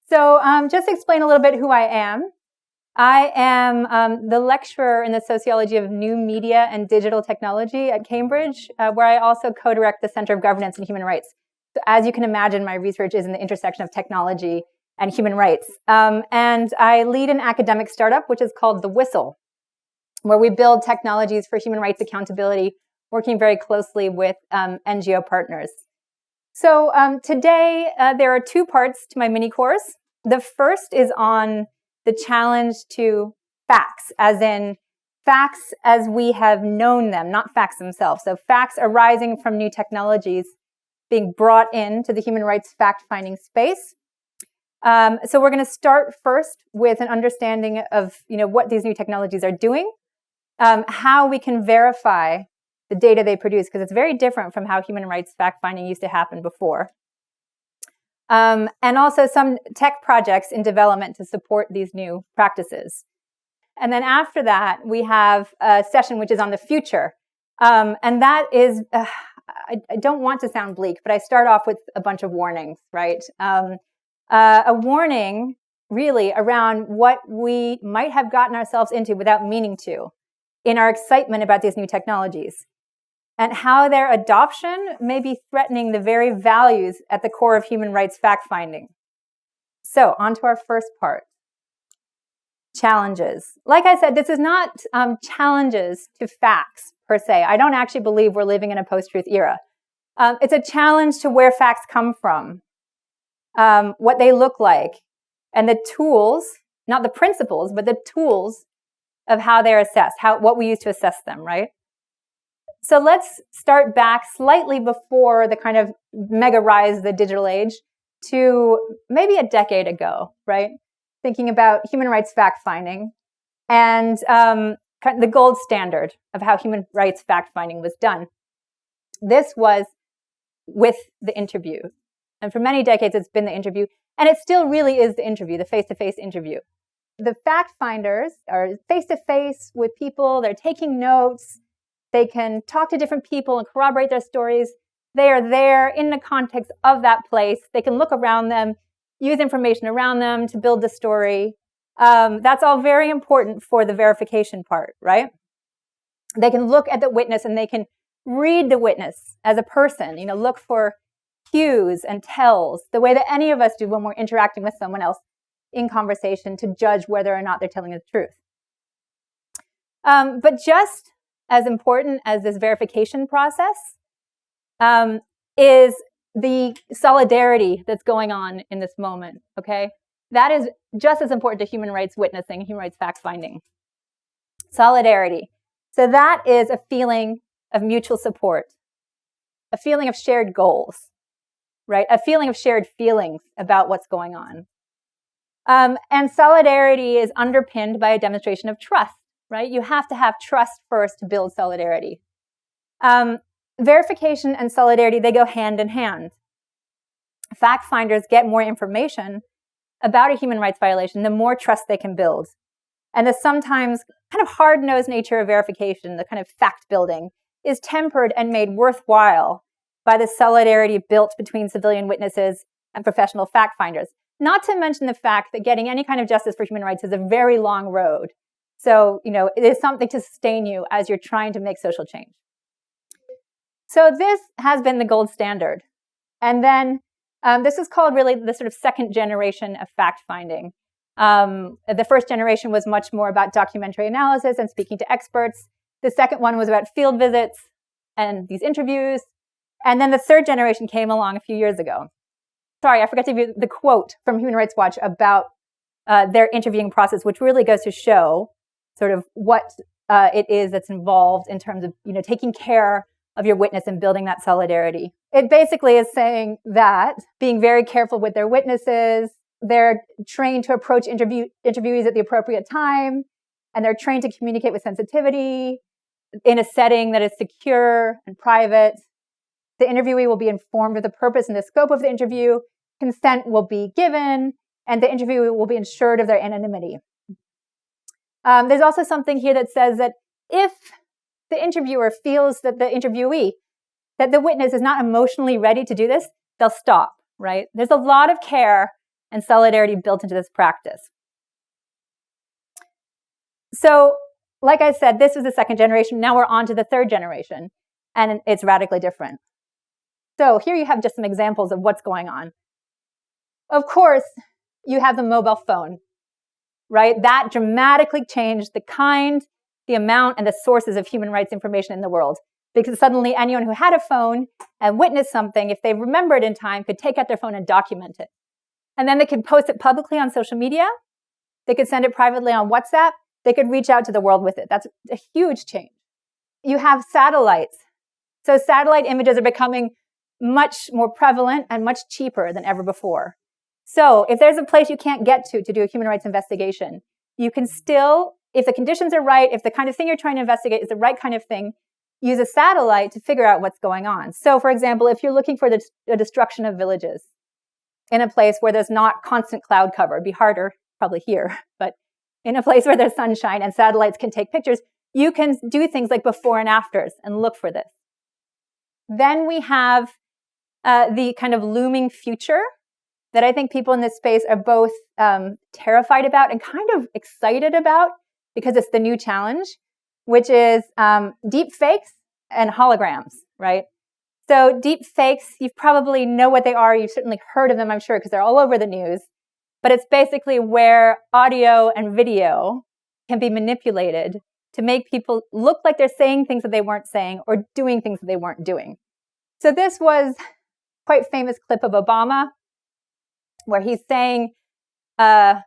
So just to explain a little bit who I am. I am the lecturer in the sociology of new media and digital technology at Cambridge, where I also co-direct the Center of Governance and Human Rights. So as you can imagine, my research is in the intersection of technology and human rights. And I lead an academic startup, which is called The Whistle, where we build technologies for human rights accountability, working very closely with NGO partners. So today, there are two parts to my mini course. The first is on the challenge to facts, as in facts as we have known them, not facts themselves. So facts arising from new technologies being brought into the human rights fact-finding space. So we're going to start first with an understanding of, what these new technologies are doing, how we can verify the data they produce, because it's very different from how human rights fact-finding used to happen before. And also some tech projects in development to support these new practices. And then after that, we have a session which is on the future. And that is, I don't want to sound bleak, but I start off with a bunch of warnings, right? A warning really around what we might have gotten ourselves into without meaning to in our excitement about these new technologies, and how their adoption may be threatening the very values at the core of human rights fact-finding. So, on to our first part. Challenges. Like I said, this is not challenges to facts, per se. I don't actually believe we're living in a post-truth era. It's a challenge to where facts come from, what they look like, and the tools, not the principles, but the tools of how they're assessed, what we use to assess them, right? So let's start back slightly before the kind of mega rise of the digital age to maybe a decade ago, right? Thinking about human rights fact-finding and kind of the gold standard of how human rights fact-finding was done. This was with the interview. And for many decades, it's been the interview. And it still really is the interview, the face-to-face interview. The fact-finders are face-to-face with people. They're taking notes. They can talk to different people and corroborate their stories. They are there in the context of that place. They can look around them, use information around them to build the story. That's all very important for the verification part, right? They can look at the witness and they can read the witness as a person, look for cues and tells, the way that any of us do when we're interacting with someone else in conversation to judge whether or not they're telling the truth. But just as important as this verification process is the solidarity that's going on in this moment, okay? That is just as important to human rights witnessing, human rights fact-finding. Solidarity. So that is a feeling of mutual support, a feeling of shared goals, right? A feeling of shared feelings about what's going on. And solidarity is underpinned by a demonstration of trust. Right? You have to have trust first to build solidarity. Verification and solidarity, they go hand in hand. Fact finders get more information about a human rights violation, the more trust they can build. And the sometimes kind of hard-nosed nature of verification, the kind of fact building, is tempered and made worthwhile by the solidarity built between civilian witnesses and professional fact finders. Not to mention the fact that getting any kind of justice for human rights is a very long road. So, it is something to sustain you as you're trying to make social change. So this has been the gold standard. And then this is called really the sort of second generation of fact-finding. The first generation was much more about documentary analysis and speaking to experts. The second one was about field visits and these interviews. And then the third generation came along a few years ago. Sorry, I forgot to give you the quote from Human Rights Watch about their interviewing process, which really goes to show sort of what it is that's involved in terms of, taking care of your witness and building that solidarity. It basically is saying that being very careful with their witnesses, they're trained to approach interviewees at the appropriate time, and they're trained to communicate with sensitivity in a setting that is secure and private. The interviewee will be informed of the purpose and the scope of the interview. Consent will be given, and the interviewee will be ensured of their anonymity. There's also something here that says that if the interviewer feels that the interviewee, that the witness is not emotionally ready to do this, they'll stop, right? There's a lot of care and solidarity built into this practice. So, like I said, this was the second generation. Now we're on to the third generation, and it's radically different. So here you have just some examples of what's going on. Of course, you have the mobile phone, right? That dramatically changed the kind, the amount, and the sources of human rights information in the world. Because suddenly anyone who had a phone and witnessed something, if they remembered in time, could take out their phone and document it. And then they could post it publicly on social media. They could send it privately on WhatsApp. They could reach out to the world with it. That's a huge change. You have satellites. So satellite images are becoming much more prevalent and much cheaper than ever before. So if there's a place you can't get to do a human rights investigation, you can still, if the conditions are right, if the kind of thing you're trying to investigate is the right kind of thing, use a satellite to figure out what's going on. So for example, if you're looking for the destruction of villages in a place where there's not constant cloud cover, it'd be harder probably here, but in a place where there's sunshine and satellites can take pictures, you can do things like before and afters and look for this. Then we have the kind of looming future that I think people in this space are both terrified about and kind of excited about because it's the new challenge, which is deepfakes and holograms, right? So deepfakes, you probably know what they are. You've certainly heard of them, I'm sure, because they're all over the news. But it's basically where audio and video can be manipulated to make people look like they're saying things that they weren't saying or doing things that they weren't doing. So this was quite famous clip of Obama where he's saying a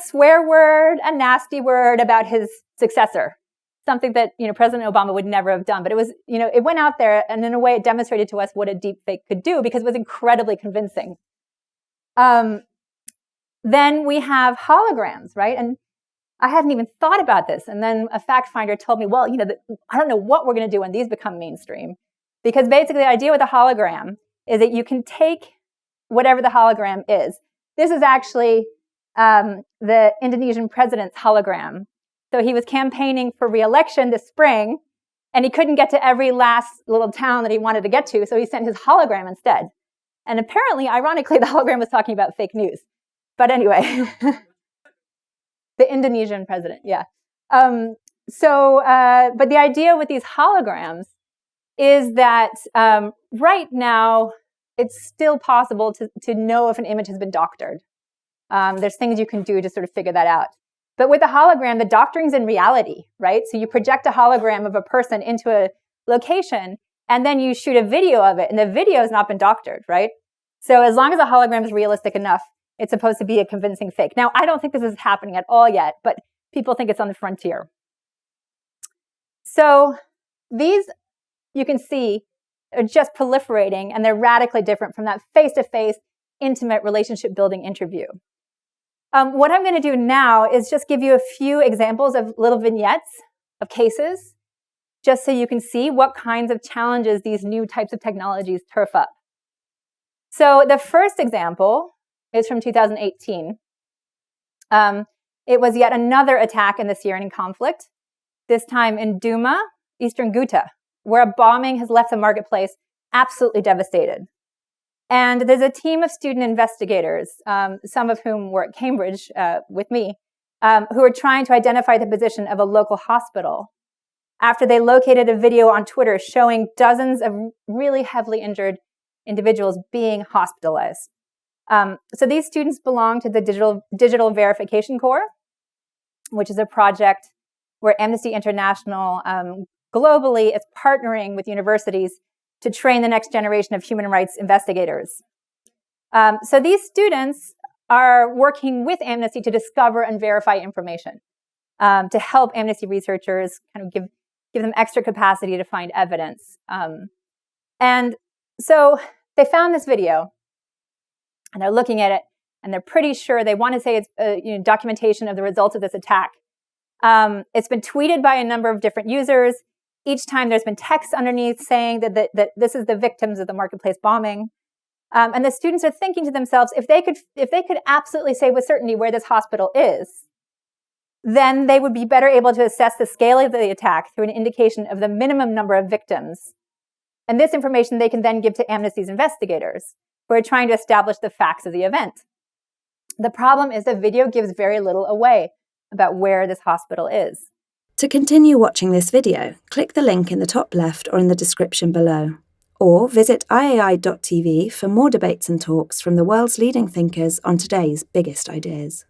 swear word, a nasty word about his successor, something that, President Obama would never have done. But it was, it went out there, and in a way it demonstrated to us what a deepfake could do because it was incredibly convincing. Then we have holograms, right? And I hadn't even thought about this. And then a fact finder told me, well, I don't know what we're going to do when these become mainstream. Because basically the idea with a hologram is that you can take whatever the hologram is. This is actually the Indonesian president's hologram. So he was campaigning for re-election this spring, and he couldn't get to every last little town that he wanted to get to, so he sent his hologram instead. And apparently, ironically, the hologram was talking about fake news. But anyway, the Indonesian president, yeah. But the idea with these holograms is that right now, it's still possible to know if an image has been doctored. There's things you can do to sort of figure that out. But with a hologram, the doctoring's in reality, right? So you project a hologram of a person into a location, and then you shoot a video of it, and the video has not been doctored, right? So as long as a hologram is realistic enough, it's supposed to be a convincing fake. Now, I don't think this is happening at all yet, but people think it's on the frontier. So these, you can see, are just proliferating, and they're radically different from that face-to-face, intimate relationship-building interview. What I'm going to do now is just give you a few examples of little vignettes of cases, just so you can see what kinds of challenges these new types of technologies turf up. So the first example is from 2018. It was yet another attack in the Syrian conflict, this time in Duma, eastern Ghouta, where a bombing has left the marketplace absolutely devastated. And there's a team of student investigators, some of whom were at Cambridge with me, who are trying to identify the position of a local hospital after they located a video on Twitter showing dozens of really heavily injured individuals being hospitalized. So these students belong to the Digital Verification Corps, which is a project where Amnesty International globally is partnering with universities to train the next generation of human rights investigators. So these students are working with Amnesty to discover and verify information, to help Amnesty researchers kind of give them extra capacity to find evidence. And so they found this video, and they're looking at it, and they're pretty sure they want to say it's documentation of the results of this attack. It's been tweeted by a number of different users. Each time there's been text underneath saying that this is the victims of the marketplace bombing. And the students are thinking to themselves, if they could absolutely say with certainty where this hospital is, then they would be better able to assess the scale of the attack through an indication of the minimum number of victims. And this information they can then give to Amnesty's investigators who are trying to establish the facts of the event. The problem is the video gives very little away about where this hospital is. To continue watching this video, click the link in the top left or in the description below. Or visit iai.tv for more debates and talks from the world's leading thinkers on today's biggest ideas.